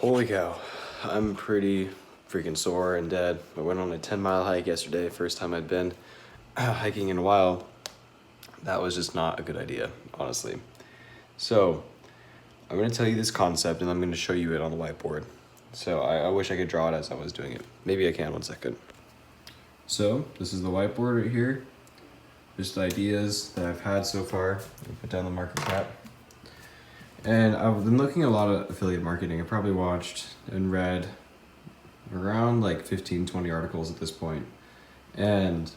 Holy cow, I'm pretty freaking sore and dead. I went on a 10-mile hike yesterday, first time I'd been hiking in a while. That was just not a good idea, honestly. So, I'm going to tell you this concept and I'm going to show you it on the whiteboard. So, I wish I could draw it as I was doing it. Maybe I can, 1 second. So, this is the whiteboard right here. Just ideas that I've had so far. Put down the marker cap. And I've been looking at a lot of affiliate marketing. I probably watched and read around like 15, 20 articles at this point. And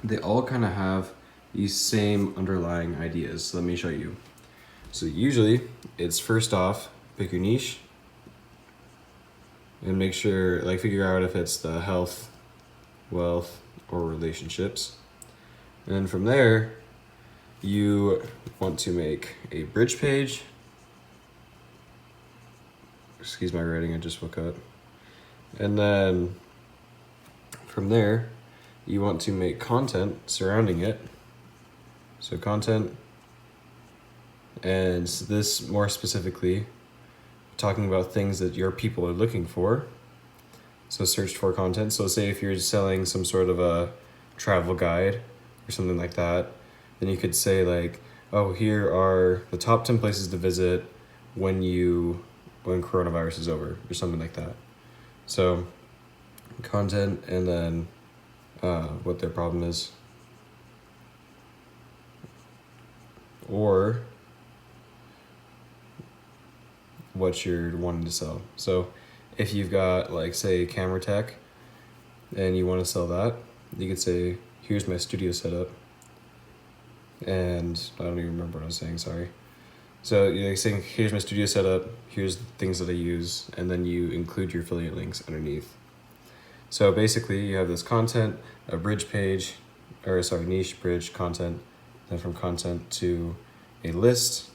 they all kind of have these same underlying ideas. So let me show you. So usually it's first off, pick your niche and make sure, like figure out if it's the health, wealth, or relationships. And then from there, you want to make a bridge page. Excuse my writing, I just woke up. And then from there, you want to make content surrounding it. So content, and this more specifically, talking about things that your people are looking for. So search for content. So say if you're selling some sort of a travel guide or something like that, then you could say like, oh, here are the top 10 places to visit when coronavirus is over, or something like that. So content, and then what their problem is, or what you're wanting to sell. So if you've got like say camera tech and you want to sell that, you could say, here's my studio setup. And I don't even remember what I was saying, sorry. So you're like saying, here's my studio setup, here's the things that I use, and then you include your affiliate links underneath. So basically you have this content, a bridge page, niche, bridge, content, then from content to a list,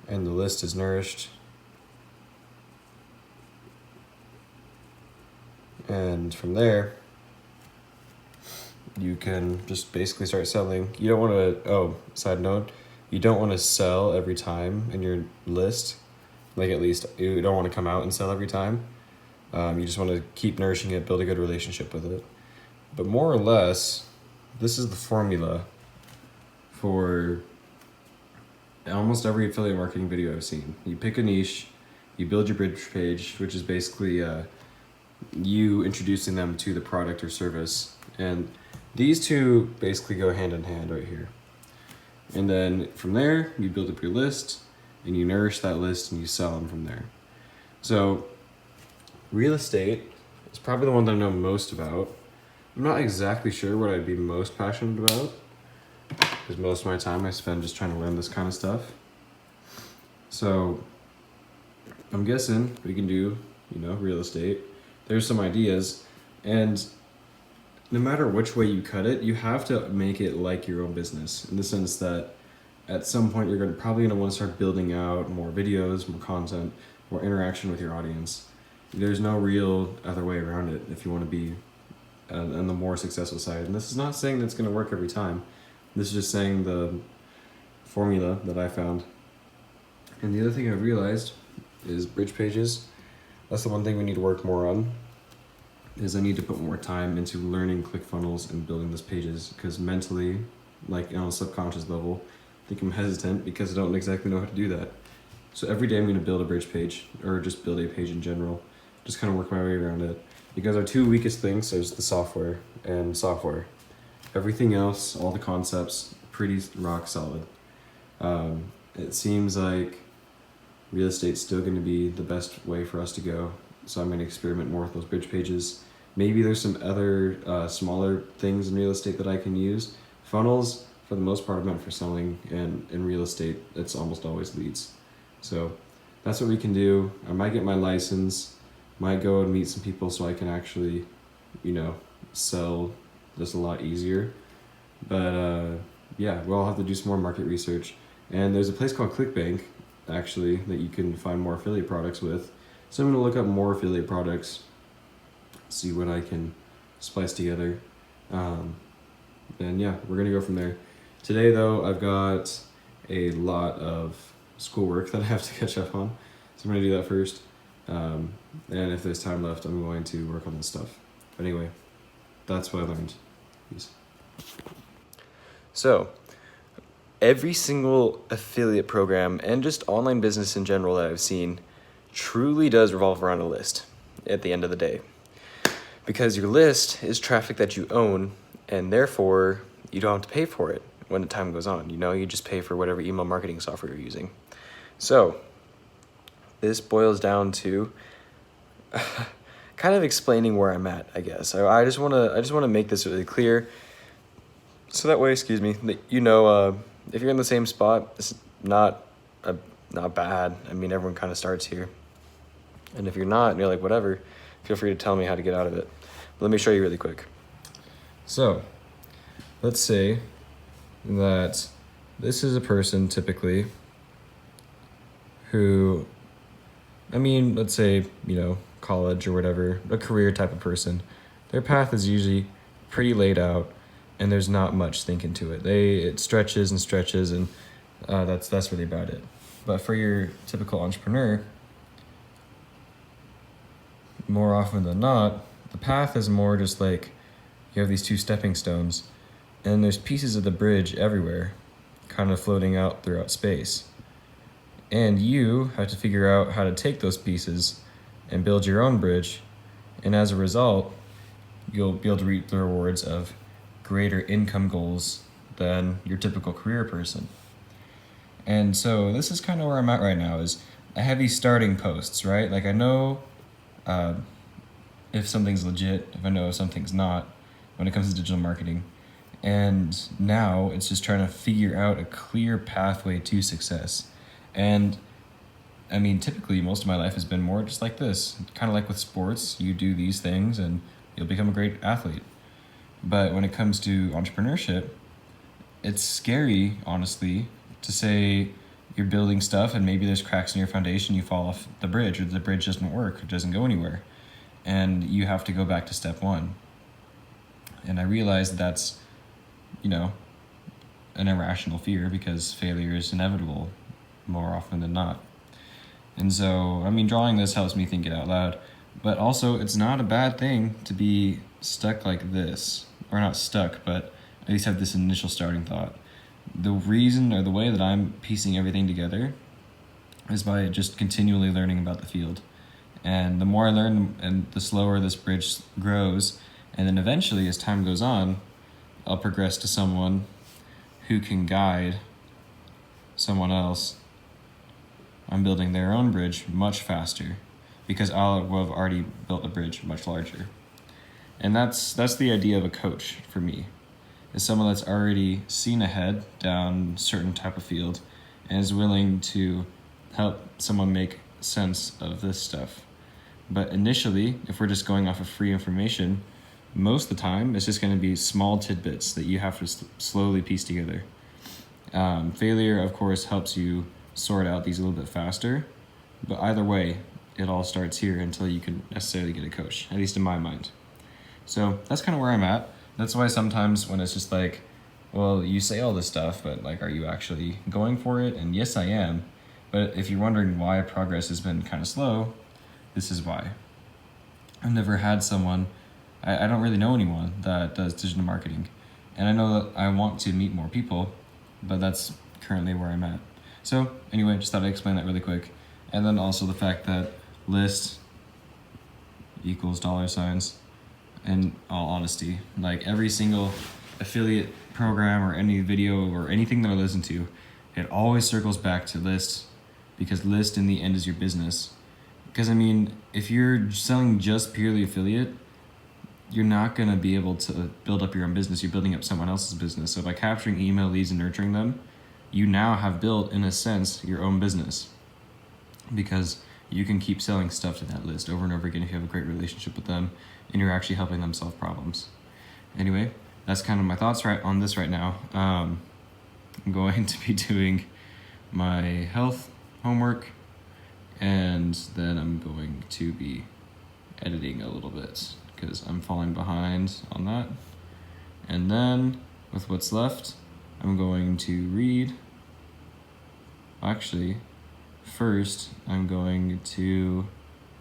and the list is nourished. And from there, you can just basically start selling. You don't want to, side note, you don't want to sell every time in your list. Like at least you don't want to come out and sell every time. You just want to keep nourishing it, build a good relationship with it. But more or less, this is the formula for almost every affiliate marketing video I've seen. You pick a niche, you build your bridge page, which is basically you introducing them to the product or service. And these two basically go hand in hand right here. And then from there, you build up your list and you nourish that list and you sell them from there. So real estate is probably the one that I know most about. I'm not exactly sure what I'd be most passionate about, because most of my time I spend just trying to learn this kind of stuff. So I'm guessing we can do, real estate. There's some ideas, and no matter which way you cut it, you have to make it like your own business, in the sense that at some point you're probably going to want to start building out more videos, more content, more interaction with your audience. There's no real other way around it if you want to be on the more successful side. And this is not saying that's going to work every time. This is just saying the formula that I found. And the other thing I realized is bridge pages. That's the one thing we need to work more on, is I need to put more time into learning ClickFunnels and building those pages, because mentally, like on a subconscious level, I think I'm hesitant because I don't exactly know how to do that. So every day I'm going to build a bridge page, or just build a page in general, just kind of work my way around it. Because our two weakest things is the software and software. Everything else, all the concepts, pretty rock solid. It seems like real estate's still going to be the best way for us to go. So I'm going to experiment more with those bridge pages. Maybe there's some other smaller things in real estate that I can use. Funnels, for the most part, are meant for selling, and in real estate, it's almost always leads. So that's what we can do. I might get my license, might go and meet some people so I can actually, sell this a lot easier. But we'll have to do some more market research. And there's a place called ClickBank, actually, that you can find more affiliate products with. So I'm going to look up more affiliate products, see what I can splice together. And we're going to go from there. Today, though, I've got a lot of schoolwork that I have to catch up on. So I'm gonna do that first. And if there's time left, I'm going to work on this stuff. Anyway, that's what I learned. Peace. So, every single affiliate program and just online business in general that I've seen truly does revolve around a list at the end of the day. Because your list is traffic that you own, and therefore you don't have to pay for it when the time goes on. You just pay for whatever email marketing software you're using. So this boils down to kind of explaining where I'm at, I guess. I just want to make this really clear, so that way, that if you're in the same spot, it's not bad. I mean, everyone kind of starts here, and if you're not, and you're like, whatever, feel free to tell me how to get out of it. Let me show you really quick. So let's say that this is a person typically who, let's say, college or whatever, a career type of person. Their path is usually pretty laid out, and there's not much thinking to it. It stretches and stretches, and that's really about it. But for your typical entrepreneur, more often than not, the path is more just like you have these two stepping stones, and there's pieces of the bridge everywhere, kind of floating out throughout space. And you have to figure out how to take those pieces and build your own bridge, and as a result, you'll be able to reap the rewards of greater income goals than your typical career person. And so this is kind of where I'm at right now, is I have these starting posts, right? Like I know if something's legit, if I know if something's not, when it comes to digital marketing. And now it's just trying to figure out a clear pathway to success. And typically most of my life has been more just like this, kind of like with sports. You do these things and you'll become a great athlete. But when it comes to entrepreneurship, it's scary, honestly, to say you're building stuff and maybe there's cracks in your foundation, you fall off the bridge, or the bridge doesn't work, it doesn't go anywhere, and you have to go back to step one. And I realize that's, an irrational fear, because failure is inevitable more often than not. And so, drawing this helps me think it out loud, but also it's not a bad thing to be stuck like this, or not stuck, but at least have this initial starting thought. The reason, or the way that I'm piecing everything together, is by just continually learning about the field. And the more I learn, and the slower this bridge grows, and then eventually, as time goes on, I'll progress to someone who can guide someone else on building their own bridge much faster, because I'll have already built a bridge much larger. And that's the idea of a coach for me, is someone that's already seen ahead down a certain type of field and is willing to help someone make sense of this stuff. But initially, if we're just going off of free information, most of the time it's just going to be small tidbits that you have to slowly piece together. Failure, of course, helps you sort out these a little bit faster, but either way, it all starts here until you can necessarily get a coach, at least in my mind. So that's kind of where I'm at. That's why sometimes when it's just like, well, you say all this stuff, but like, are you actually going for it? And yes, I am. But if you're wondering why progress has been kind of slow, this is why. I've never had someone, I don't really know anyone that does digital marketing. And I know that I want to meet more people, but that's currently where I'm at. So anyway, just thought I'd explain that really quick. And then also the fact that list equals $. In all honesty, like every single affiliate program or any video or anything that I listen to, it always circles back to list, because list in the end is your business. Because if you're selling just purely affiliate, you're not going to be able to build up your own business. You're building up someone else's business. So by capturing email leads and nurturing them, you now have built, in a sense, your own business, because you can keep selling stuff to that list over and over again if you have a great relationship with them and you're actually helping them solve problems. Anyway, that's kind of my thoughts on this right now. I'm going to be doing my health homework, and then I'm going to be editing a little bit because I'm falling behind on that. And then with what's left, I'm going to read, actually, first I'm going to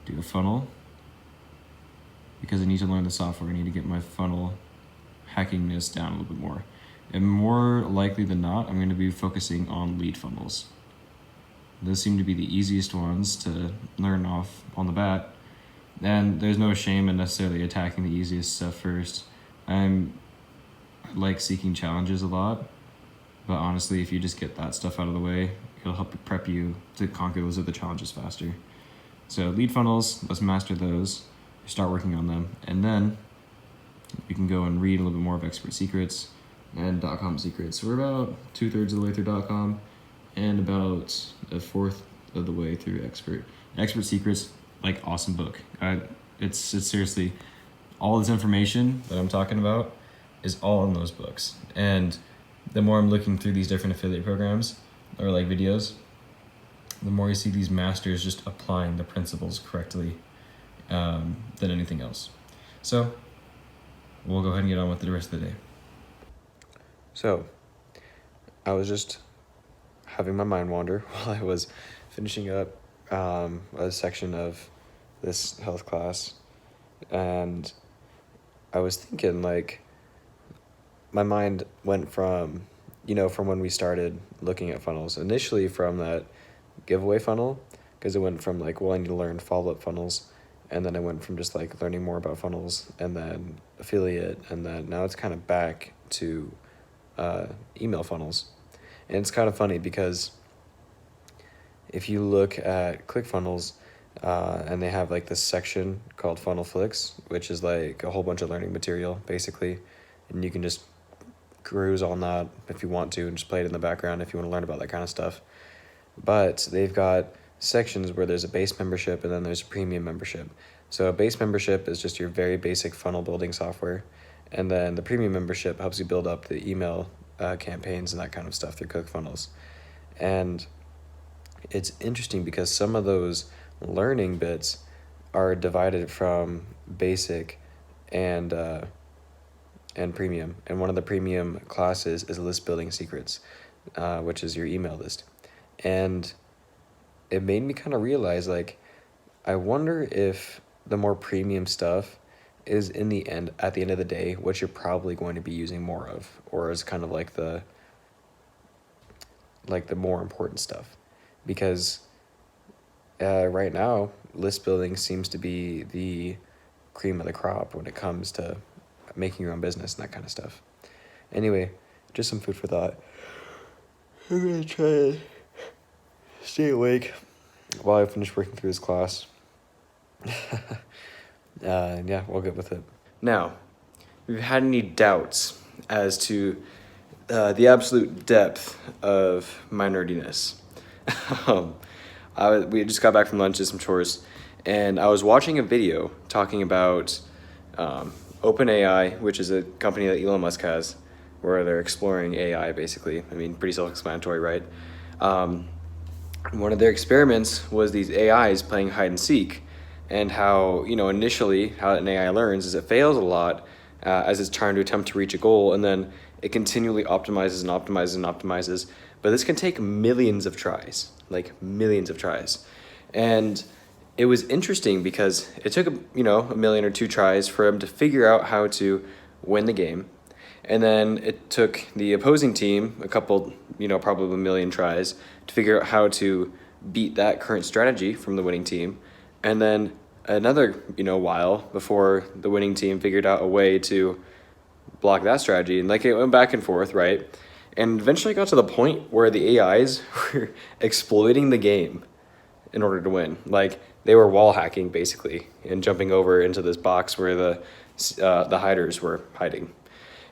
do a funnel because I need to learn the software. I need to get my funnel hackingness down a little bit more. And more likely than not, I'm going to be focusing on lead funnels. Those seem to be the easiest ones to learn off on the bat. And there's no shame in necessarily attacking the easiest stuff first. I like seeking challenges a lot, but honestly, if you just get that stuff out of the way, it'll help prep you to conquer those other challenges faster. So lead funnels, let's master those, start working on them, and then you can go and read a little bit more of Expert Secrets and .com Secrets. So we're about 2/3 of the way through .com and about a fourth of the way through Expert. Expert Secrets, like, awesome book. It's seriously, all this information that I'm talking about is all in those books. And the more I'm looking through these different affiliate programs or like videos, the more you see these masters just applying the principles correctly than anything else. So we'll go ahead and get on with the rest of the day. So I was just having my mind wander while I was finishing up a section of this health class, and I was thinking, like, my mind went from when we started looking at funnels, initially from that giveaway funnel, because it went from like, well, I need to learn follow-up funnels, and then I went from just like learning more about funnels and then affiliate, and then now it's kind of back to email funnels. And it's kind of funny because if you look at ClickFunnels, and they have like this section called Funnel Flicks, which is like a whole bunch of learning material basically, and you can just cruise on that if you want to and just play it in the background if you want to learn about that kind of stuff. But they've got sections where there's a base membership and then there's a premium membership. So a base membership is just your very basic funnel building software, and then the premium membership helps you build up the email campaigns and that kind of stuff through ClickFunnels. And it's interesting because some of those learning bits are divided from basic and premium. And one of the premium classes is list building secrets, which is your email list. And it made me kind of realize, like, I wonder if the more premium stuff is at the end of the day what you're probably going to be using more of, or is kind of like the more important stuff. Because right now, list building seems to be the cream of the crop when it comes to making your own business and that kind of stuff. Anyway, just some food for thought. I'm going to try to stay awake while I finish working through this class. Yeah, we'll get with it. Now, if you've had any doubts as to the absolute depth of my nerdiness, we just got back from lunch, did some chores, and I was watching a video talking about OpenAI, which is a company that Elon Musk has, where they're exploring AI, basically. I mean, pretty self-explanatory, right? One of their experiments was these AIs playing hide and seek, and how, initially, how an AI learns is it fails a lot as it's trying to attempt to reach a goal, and then it continually optimizes and optimizes and optimizes. But this can take millions of tries, like millions of tries. And it was interesting because it took, a million or two tries for him to figure out how to win the game. And then it took the opposing team a couple, probably a million tries to figure out how to beat that current strategy from the winning team. And then another, while before the winning team figured out a way to block that strategy. And it went back and forth, right? And eventually it got to the point where the AIs were exploiting the game in order to win. They were wall hacking, basically, and jumping over into this box where the hiders were hiding.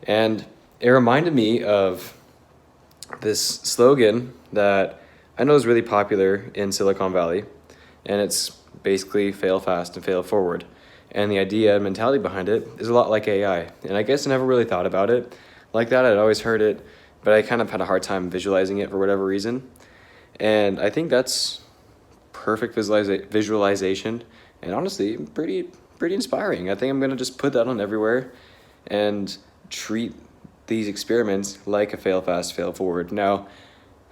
And it reminded me of this slogan that I know is really popular in Silicon Valley, and it's basically fail fast and fail forward. And the idea and mentality behind it is a lot like AI. And I guess I never really thought about it like that. I'd always heard it, but I kind of had a hard time visualizing it for whatever reason. And I think that's perfect visualization, and honestly, pretty inspiring. I think I'm going to just put that on everywhere and treat these experiments like a fail fast, fail forward. Now,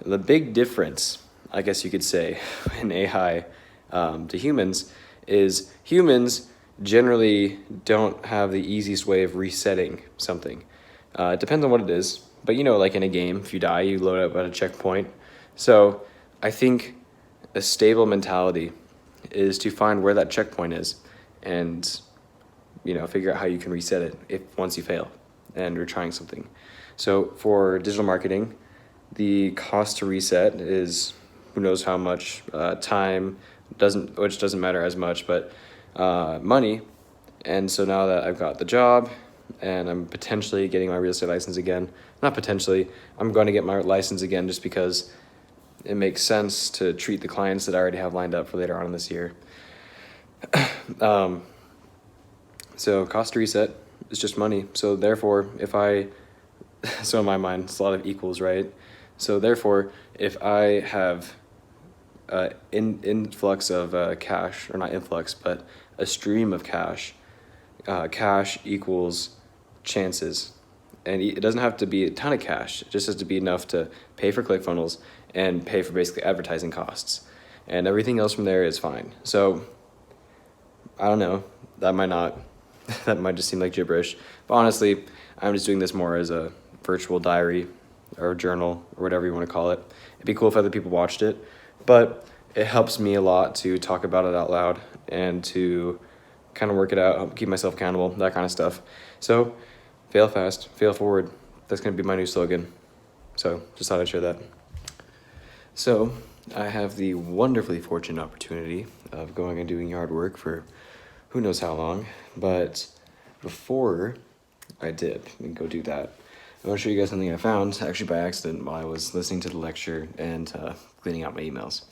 the big difference I guess you could say, in AI to humans is humans generally don't have the easiest way of resetting something. It depends on what it is, but like in a game, if you die, you load up at a checkpoint. So I think a stable mentality is to find where that checkpoint is and figure out how you can reset it if once you fail and you're trying something. So for digital marketing, the cost to reset is who knows how much time, which doesn't matter as much, but money. And so now that I've got the job and I'm potentially getting my real estate license again, not potentially, I'm going to get my license again just because it makes sense to treat the clients that I already have lined up for later on in this year. So cost to reset is just money. So therefore, so in my mind, it's a lot of equals, right? So therefore, if I have influx of cash, or not influx, but a stream of cash, cash equals chances. And it doesn't have to be a ton of cash. It just has to be enough to pay for ClickFunnels and pay for basically advertising costs. And everything else from there is fine. So I don't know, that might just seem like gibberish. But honestly, I'm just doing this more as a virtual diary or journal or whatever you want to call it. It'd be cool if other people watched it, but it helps me a lot to talk about it out loud and to kind of work it out, keep myself accountable, that kind of stuff. So fail fast, fail forward. That's going to be my new slogan. So just thought I'd share that. So I have the wonderfully fortunate opportunity of going and doing yard work for who knows how long, but before I dip and go do that, I want to show you guys something I found actually by accident while I was listening to the lecture and cleaning out my emails.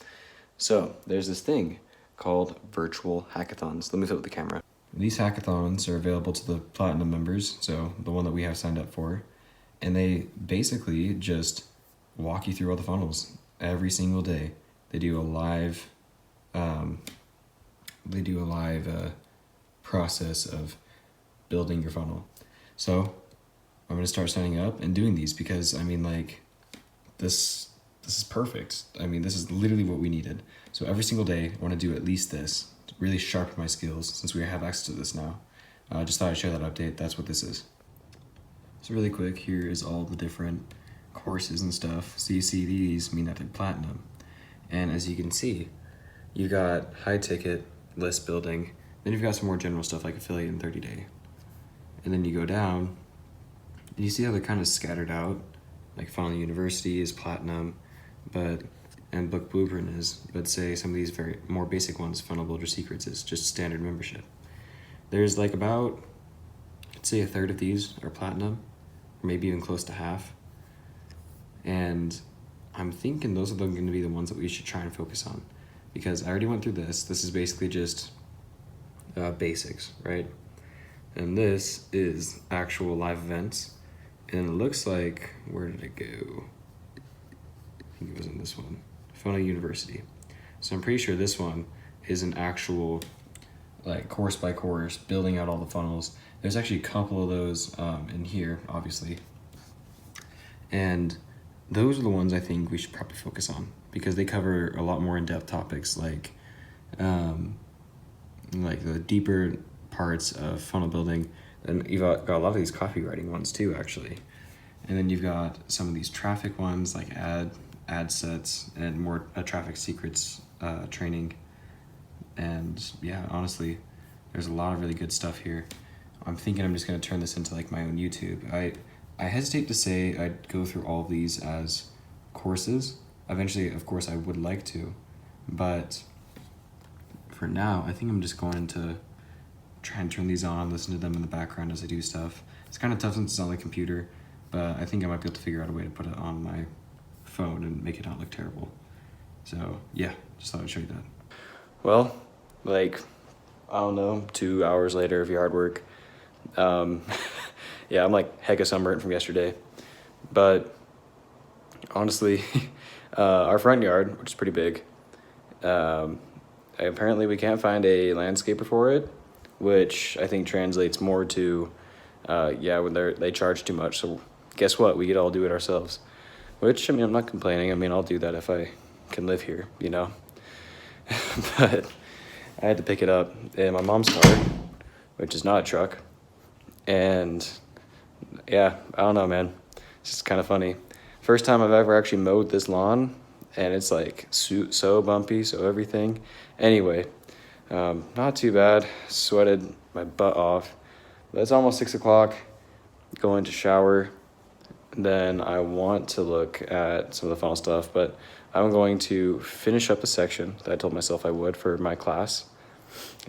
So there's this thing called virtual hackathons. Let me flip the camera. These hackathons are available to the Platinum members, so the one that we have signed up for, and they basically just walk you through all the funnels every single day. They do a live process of building your funnel. So I'm going to start signing up and doing these because this is perfect. This is literally what we needed. So every single day I want to do at least this to really sharpen my skills since we have access to this now. Just thought I'd share that update. That's what this is. So really quick, here is all the different courses and stuff. So you see these mean that they're platinum. And as you can see, you got high ticket list building. Then you've got some more general stuff like affiliate and 30-day. And then you go down and you see how they're kind of scattered out. Like Funnel University is platinum, and Book Blueprint is, but say some of these very more basic ones, Funnel Builder Secrets is just standard membership. There's like about, I'd say a third of these are platinum, or maybe even close to half. And I'm thinking those are going to be the ones that we should try and focus on, because I already went through this. This is basically just basics, right? And this is actual live events. And it looks like, where did it go? I think it was in this one, Funnel University. So I'm pretty sure this one is an actual, like course by course, building out all the funnels. There's actually a couple of those in here, obviously. And those are the ones I think we should probably focus on because they cover a lot more in-depth topics like the deeper parts of funnel building. And you've got a lot of these copywriting ones too, actually. And then you've got some of these traffic ones like ad sets and more traffic secrets training. And yeah, honestly, there's a lot of really good stuff here. I'm thinking I'm just going to turn this into like my own YouTube. I hesitate to say I'd go through all of these as courses. Eventually, of course, I would like to. But for now, I think I'm just going to try and turn these on, listen to them in the background as I do stuff. It's kind of tough since it's on the computer, but I think I might be able to figure out a way to put it on my phone and make it not look terrible. So yeah, just thought I'd show you that. Well, I don't know, 2 hours later of yard work. Yeah, I'm like hecka sunburnt from yesterday. But honestly, our front yard, which is pretty big, apparently we can't find a landscaper for it, which I think translates more to, when they charge too much. So guess what? We could all do it ourselves. Which, I'm not complaining. I'll do that if I can live here, you know? But I had to pick it up in my mom's car, which is not a truck. And yeah, I don't know, man. It's just kind of funny. First time I've ever actually mowed this lawn, and it's like so bumpy, so everything. Anyway, not too bad. Sweated my butt off. But it's almost 6 o'clock. Going to shower. Then I want to look at some of the final stuff, but I'm going to finish up a section that I told myself I would for my class.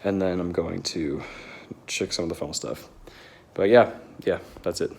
And then I'm going to check some of the final stuff. But yeah, that's it.